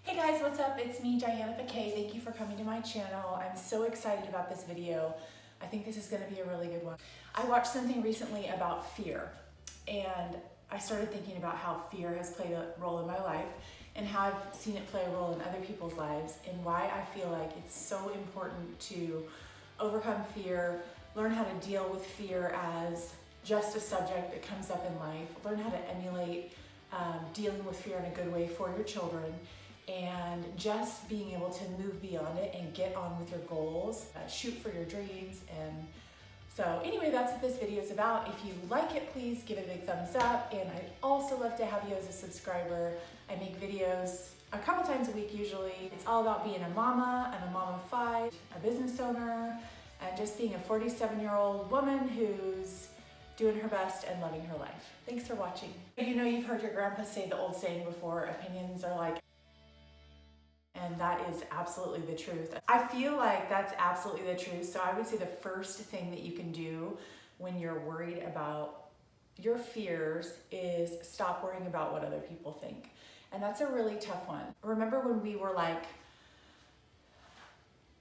Hey guys, what's up? It's me, Diana Bakay. Thank you for coming to my channel. I'm so excited about this video. I think this is going to be a really good one. I watched something recently about fear, and I started thinking about how fear has played a role in my life and how I've seen it play a role in other people's lives, and why I feel like it's so important to overcome fear, learn how to deal with fear as just a subject that comes up in life, learn how to emulate dealing with fear in a good way for your children, and just being able to move beyond it and get on with your goals, shoot for your dreams. And so anyway, that's what this video is about. If you like it, please give it a big thumbs up, and I'd also love to have you as a subscriber. I make videos a couple times a week usually. It's all about being a mama. I'm a mom of 5, a business owner, and just being a 47-year-old woman who's doing her best and loving her life. Thanks for watching. You know, you've heard your grandpa say the old saying before, opinions are like, and that is absolutely the truth. I feel like that's absolutely the truth. So I would say the first thing that you can do when you're worried about your fears is stop worrying about what other people think. And that's a really tough one. Remember when we were like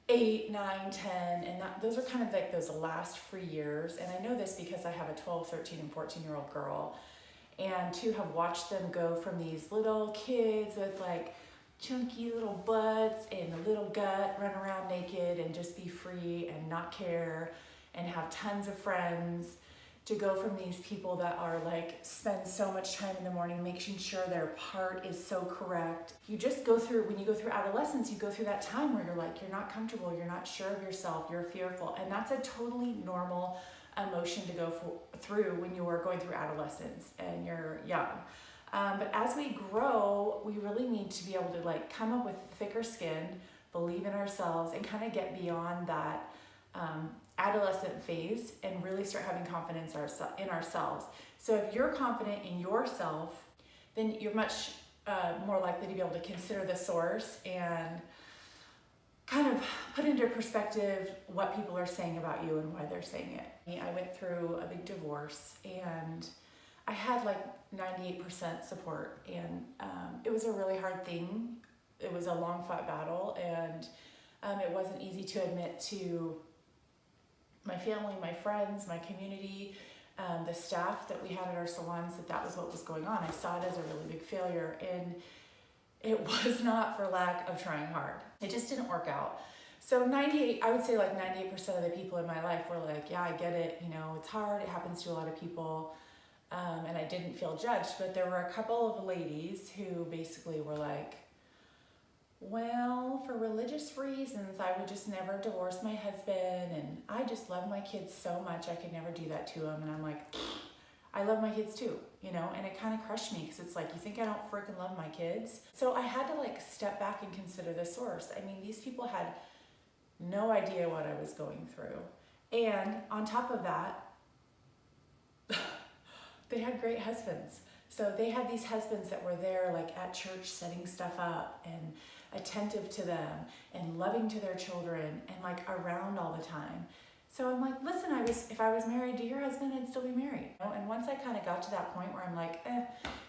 8, 9, 10, and those are kind of like those last free years. And I know this because I have a 12, 13, and 14-year-old girl. And to have watched them go from these little kids with like chunky little butts and a little gut, run around naked and just be free and not care and have tons of friends, to go from these people that are like spend so much time in the morning making sure their part is so correct. You just go through, when you go through adolescence, you go through that time where you're like, you're not comfortable, you're not sure of yourself, you're fearful. And that's a totally normal emotion to go through when you are going through adolescence and you're young. But as we grow, we really need to be able to like come up with thicker skin, believe in ourselves, and kind of get beyond that adolescent phase and really start having confidence in ourselves. So if you're confident in yourself, then you're much more likely to be able to consider the source and kind of put into perspective what people are saying about you and why they're saying it. I went through a big divorce, and I had like 98% support, and it was a really hard thing. It was a long fought battle, and it wasn't easy to admit to my family, my friends, my community, the staff that we had at our salons that was what was going on. I saw it as a really big failure, and it was not for lack of trying hard. It just didn't work out. So I would say like 98% of the people in my life were like, yeah, I get it. You know, it's hard. It happens to a lot of people. And I didn't feel judged, but there were a couple of ladies who basically were like, well, for religious reasons, I would just never divorce my husband, and I just love my kids so much, I could never do that to them. And I'm like, I love my kids too, you know, and it kind of crushed me, because it's like, you think I don't freaking love my kids? So I had to like step back and consider the source. I mean, these people had no idea what I was going through. And on top of that, they had great husbands. So they had these husbands that were there like at church setting stuff up and attentive to them and loving to their children and like around all the time. So I'm like, listen, if I was married to your husband, I'd still be married. And once I kind of got to that point where I'm like,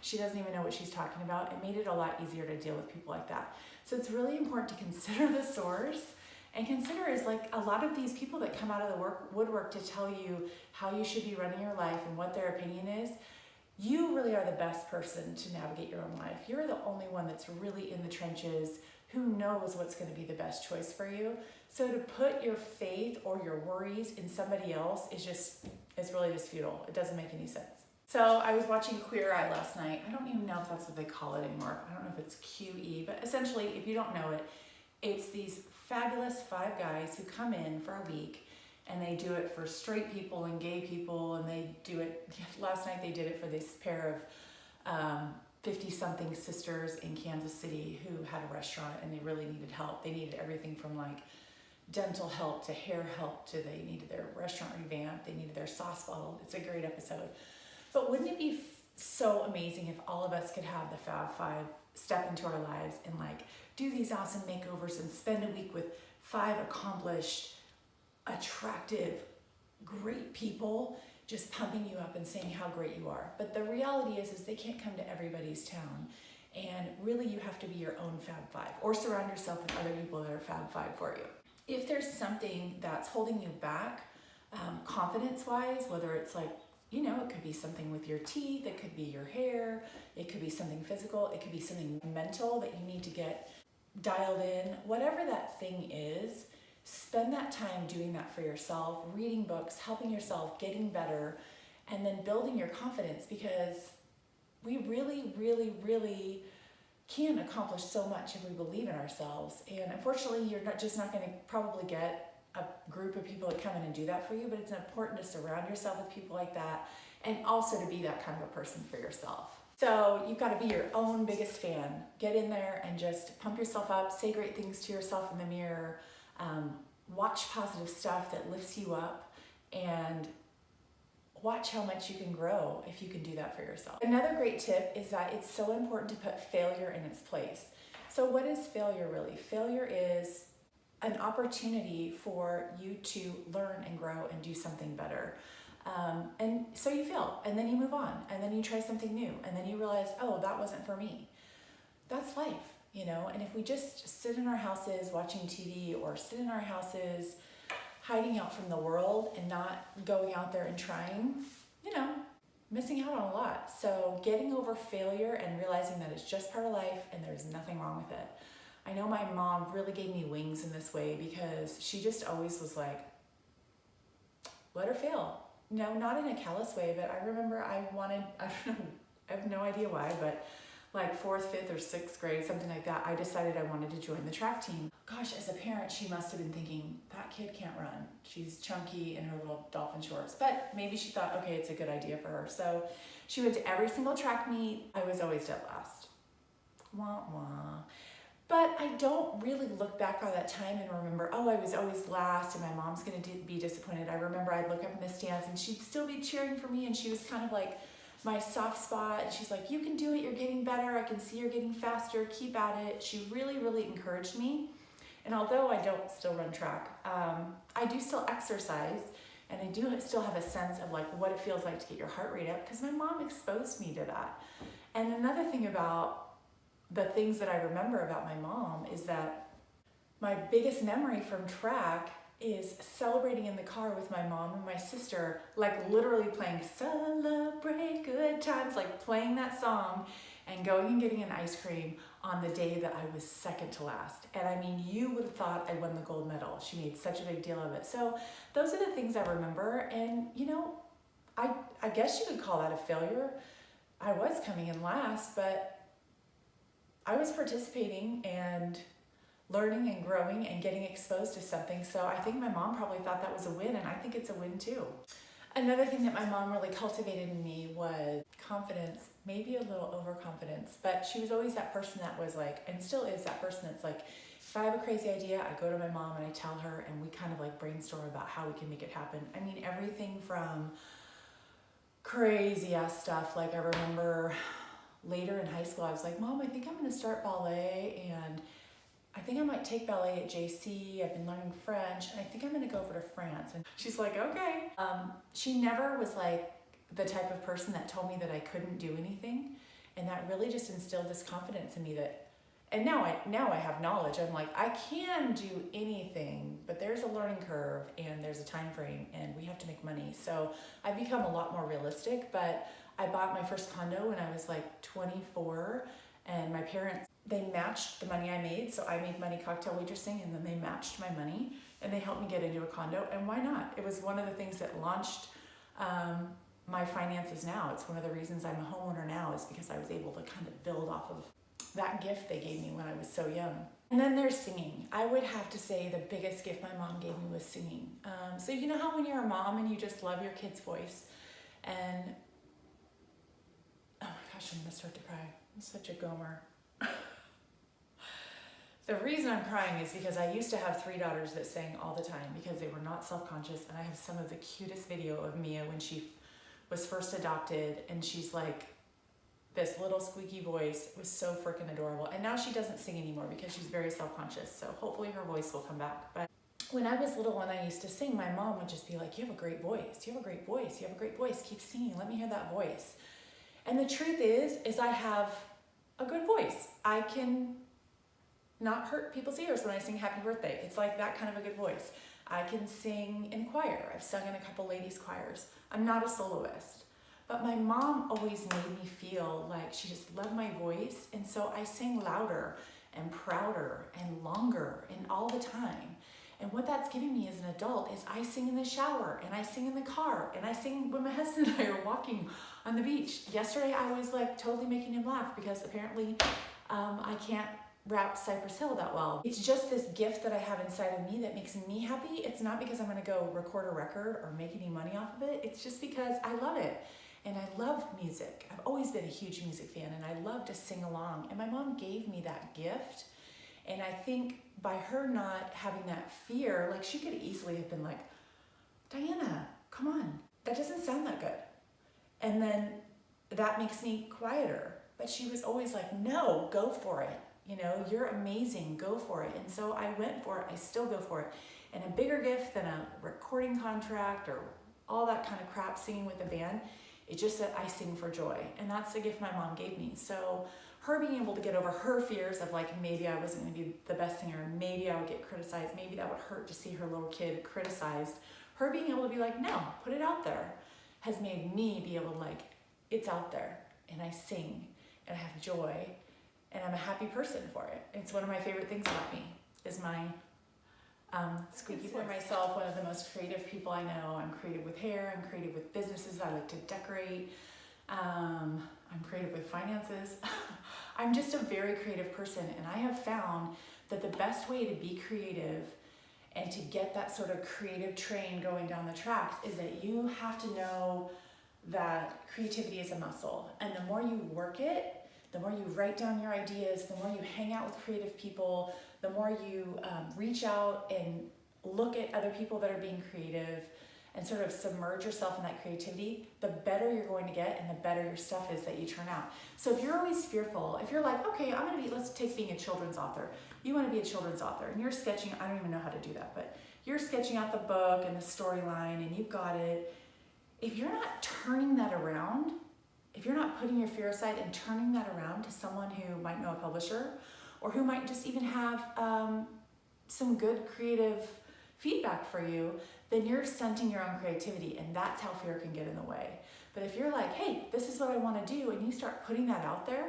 she doesn't even know what she's talking about, it made it a lot easier to deal with people like that. So it's really important to consider the source. And consider is like a lot of these people that come out of the woodwork to tell you how you should be running your life and what their opinion is. You really are the best person to navigate your own life. You're the only one that's really in the trenches, who knows what's going to be the best choice for you. So to put your faith or your worries in somebody else is really just futile. It doesn't make any sense. So I was watching Queer Eye last night. I don't even know if that's what they call it anymore. I don't know if it's QE, but essentially, if you don't know it, it's these fabulous 5 guys who come in for a week, and they do it for straight people and gay people, and they do it, last night they did it for this pair of 50-something sisters in Kansas City who had a restaurant, and they really needed help. They needed everything from like dental help to hair help to they needed their restaurant revamped, they needed their sauce bottled. It's a great episode. But wouldn't it be so amazing if all of us could have the Fab 5 step into our lives and like do these awesome makeovers and spend a week with 5 accomplished, attractive, great people just pumping you up and saying how great you are. But the reality is they can't come to everybody's town. And really, you have to be your own Fab Five, or surround yourself with other people that are Fab Five for you. If there's something that's holding you back, confidence-wise, whether it's like, it could be something with your teeth, it could be your hair, it could be something physical, it could be something mental that you need to get dialed in. Whatever that thing is, spend that time doing that for yourself, reading books, helping yourself, getting better, and then building your confidence, because we really, really, really can accomplish so much if we believe in ourselves. And unfortunately, you're just not going to probably get a group of people that come in and do that for you, but it's important to surround yourself with people like that, and also to be that kind of a person for yourself. So you've got to be your own biggest fan. Get in there and just pump yourself up, say great things to yourself in the mirror, watch positive stuff that lifts you up, and watch how much you can grow if you can do that for yourself. Another great tip is that it's so important to put failure in its place. So what is failure really? Failure is an opportunity for you to learn and grow and do something better. And so you fail, and then you move on, and then you try something new, and then you realize, oh, that wasn't for me. That's life, and if we just sit in our houses watching TV, or sit in our houses hiding out from the world and not going out there and trying, missing out on a lot. So getting over failure and realizing that it's just part of life and there's nothing wrong with it. I know my mom really gave me wings in this way, because she just always was like, let her fail. No, not in a callous way, but I remember I don't know, I have no idea why, but like 4th, 5th, or 6th grade, something like that, I decided I wanted to join the track team. Gosh, as a parent, she must have been thinking, that kid can't run. She's chunky in her little dolphin shorts. But maybe she thought, okay, it's a good idea for her. So she went to every single track meet. I was always dead last. Wah, wah. But I don't really look back on that time and remember, oh, I was always last and my mom's going to be disappointed. I remember I'd look up in the stands and she'd still be cheering for me, and she was kind of like my soft spot. And she's like, you can do it. You're getting better. I can see you're getting faster. Keep at it. She really, really encouraged me. And although I don't still run track, I do still exercise, and I do still have a sense of like what it feels like to get your heart rate up, because my mom exposed me to that. And another thing about the things that I remember about my mom is that my biggest memory from track is celebrating in the car with my mom and my sister, like literally playing Celebrate Good Times, like playing that song and going and getting an ice cream on the day that I was second to last. And I mean, you would have thought I won the gold medal. She made such a big deal of it. So those are the things I remember. And I guess you could call that a failure. I was coming in last, but I was participating and learning and growing and getting exposed to something. So I think my mom probably thought that was a win, and I think it's a win too. Another thing that my mom really cultivated in me was confidence, maybe a little overconfidence, but she was always that person that was like, and still is that person that's like, if I have a crazy idea, I go to my mom and I tell her, and we kind of like brainstorm about how we can make it happen. I mean, everything from crazy ass stuff. Like I remember later in high school, I was like, Mom, I think I'm going to start ballet, and I think I might take ballet at JC. I've been learning French, and I think I'm going to go over to France. And she's like, okay. She never was like the type of person that told me that I couldn't do anything, and that really just instilled this confidence in me that, and now I have knowledge. I'm like, I can do anything, but there's a learning curve and there's a time frame, and we have to make money. So I've become a lot more realistic, but I bought my first condo when I was like 24, and my parents, they matched the money I made. So I made money cocktail waitressing, and then they matched my money and they helped me get into a condo. And why not? It was one of the things that launched my finances now. It's one of the reasons I'm a homeowner now, is because I was able to kind of build off of that gift they gave me when I was so young. And then there's singing. I would have to say the biggest gift my mom gave me was singing. So you know how when you're a mom and you just love your kid's voice, and oh my gosh, I'm gonna start to cry. I'm such a gomer. The reason I'm crying is because I used to have 3 daughters that sang all the time because they were not self-conscious, and I have some of the cutest video of Mia when she was first adopted, and she's like this little squeaky voice. It was so freaking adorable. And now she doesn't sing anymore because she's very self-conscious, so hopefully her voice will come back. But when I was little and I used to sing, my mom would just be like, you have a great voice, you have a great voice, you have a great voice, keep singing, let me hear that voice. And the truth is I have a good voice. I can not hurt people's ears when I sing happy birthday. It's like that kind of a good voice. I can sing in choir. I've sung in a couple ladies' choirs. I'm not a soloist. But my mom always made me feel like she just loved my voice. And so I sing louder and prouder and longer and all the time. And what that's giving me as an adult is I sing in the shower and I sing in the car and I sing when my husband and I are walking on the beach. Yesterday I was like totally making him laugh because apparently I can't rap Cypress Hill that well. It's just this gift that I have inside of me that makes me happy. It's not because I'm gonna go record a record or make any money off of it. It's just because I love it. And I love music. I've always been a huge music fan and I love to sing along. And my mom gave me that gift. And I think by her not having that fear, like she could easily have been like, Diana, come on, that doesn't sound that good. And then that makes me quieter. But she was always like, no, go for it. You know, you're amazing, go for it. And so I went for it, I still go for it. And a bigger gift than a recording contract or all that kind of crap singing with a band, it's just that I sing for joy. And that's the gift my mom gave me. So her being able to get over her fears of like, maybe I wasn't gonna be the best singer, maybe I would get criticized, maybe that would hurt to see her little kid criticized. Her being able to be like, no, put it out there, has made me be able to like, it's out there and I sing and I have joy. And I'm a happy person for it. It's one of my favorite things about me, is my squeaky for myself, one of the most creative people I know. I'm creative with hair, I'm creative with businesses, I like to decorate. I'm creative with finances. I'm just a very creative person, and I have found that the best way to be creative and to get that sort of creative train going down the tracks is that you have to know that creativity is a muscle. And the more you work it, the more you write down your ideas, the more you hang out with creative people, the more you reach out and look at other people that are being creative and sort of submerge yourself in that creativity, the better you're going to get and the better your stuff is that you turn out. So if you're always fearful, if you're like, okay, let's take being a children's author. You want to be a children's author and you're sketching, I don't even know how to do that, but you're sketching out the book and the storyline and you've got it. If you're not turning that around, if you're not putting your fear aside and turning that around to someone who might know a publisher or who might just even have some good creative feedback for you, then you're stunting your own creativity, and that's how fear can get in the way. But if you're like, hey, this is what I want to do, and you start putting that out there,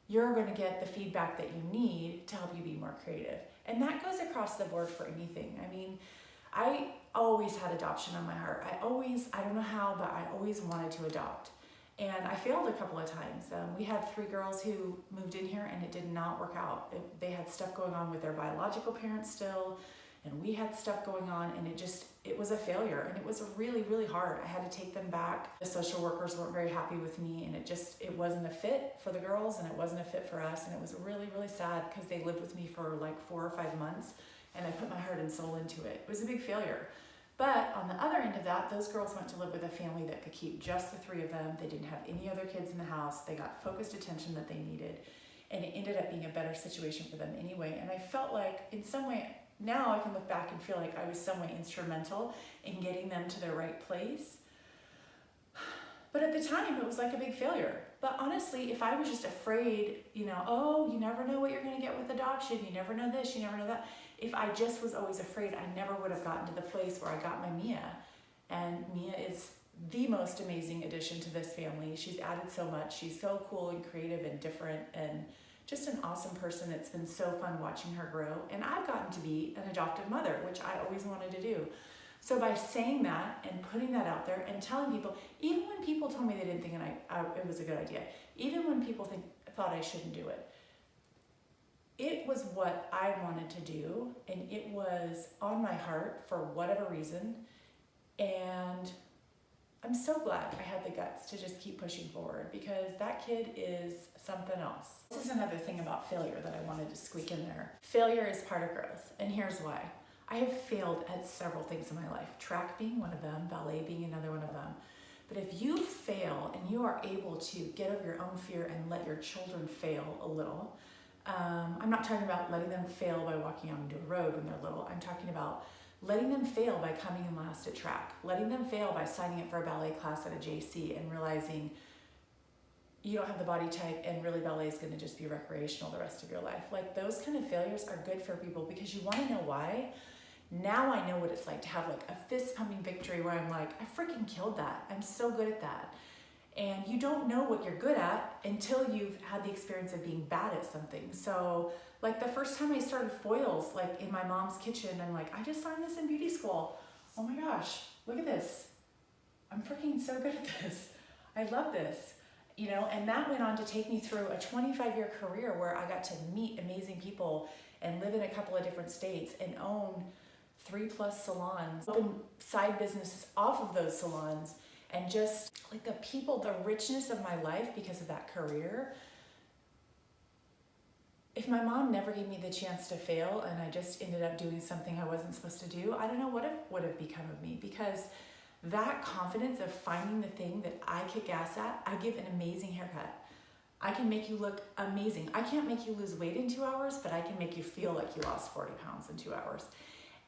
you're going to get the feedback that you need to help you be more creative. And that goes across the board for anything. I mean, I always had adoption on my heart. I don't know how, but I always wanted to adopt. And I failed a couple of times. We had 3 girls who moved in here and it did not work out. They had stuff going on with their biological parents still, and we had stuff going on, and it was a failure, and it was really, really hard. I had to take them back. The social workers weren't very happy with me, and it wasn't a fit for the girls, and it wasn't a fit for us, and it was really, really sad because they lived with me for like 4 or 5 months, and I put my heart and soul into it. It was a big failure. But on the other end of that, those girls went to live with a family that could keep just the 3 of them. They didn't have any other kids in the house. They got focused attention that they needed, and it ended up being a better situation for them anyway. And I felt like in some way, now I can look back and feel like I was some way instrumental in getting them to their right place. But at the time, it was like a big failure. But honestly, if I was just afraid, you never know what you're going to get with adoption. You never know this, you never know that. If I just was always afraid, I never would have gotten to the place where I got my Mia. And Mia is the most amazing addition to this family. She's added so much. She's so cool and creative and different and just an awesome person. It's been so fun watching her grow. And I've gotten to be an adoptive mother, which I always wanted to do. So by saying that and putting that out there and telling people, even when people told me they didn't think it was a good idea, even when people thought I shouldn't do it, it was what I wanted to do, and it was on my heart for whatever reason. And I'm so glad I had the guts to just keep pushing forward, because that kid is something else. This is another thing about failure that I wanted to squeak in there. Failure is part of growth, and here's why. I have failed at several things in my life, track being one of them, ballet being another one of them. But if you fail and you are able to get over your own fear and let your children fail a little, I'm not talking about letting them fail by walking out into a road when they're little. I'm talking about letting them fail by coming in last at track, letting them fail by signing up for a ballet class at a JC and realizing you don't have the body type and really ballet is going to just be recreational the rest of your life. Like those kind of failures are good for people because you want to know why. Now I know what it's like to have like a fist pumping victory where I'm like, I freaking killed that. I'm so good at that. And you don't know what you're good at until you've had the experience of being bad at something. So like the first time I started foils, like in my mom's kitchen, I'm like, I just learned this in beauty school. Oh my gosh, look at this. I'm freaking so good at this. I love this. You know, and that went on to take me through a 25-year career where I got to meet amazing people and live in a couple of different states and own 3+ salons, open side businesses off of those salons, and just like the people, the richness of my life because of that career. If my mom never gave me the chance to fail and I just ended up doing something I wasn't supposed to do, I don't know what it would have become of me, because that confidence of finding the thing that I kick ass at, I give an amazing haircut. I can make you look amazing. I can't make you lose weight in 2 hours, but I can make you feel like you lost 40 pounds in 2 hours.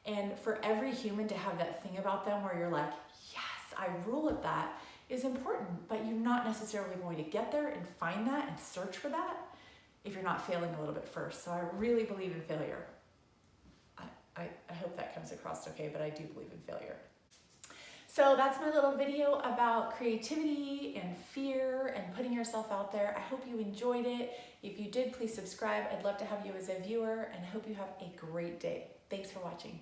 And for every human to have that thing about them where you're like, yes, I rule at that, is important, but you're not necessarily going to get there and find that and search for that if you're not failing a little bit first. So I really believe in failure. I hope that comes across okay, but I do believe in failure. So that's my little video about creativity and fear and putting yourself out there. I hope you enjoyed it. If you did, please subscribe. I'd love to have you as a viewer, and I hope you have a great day. Thanks for watching.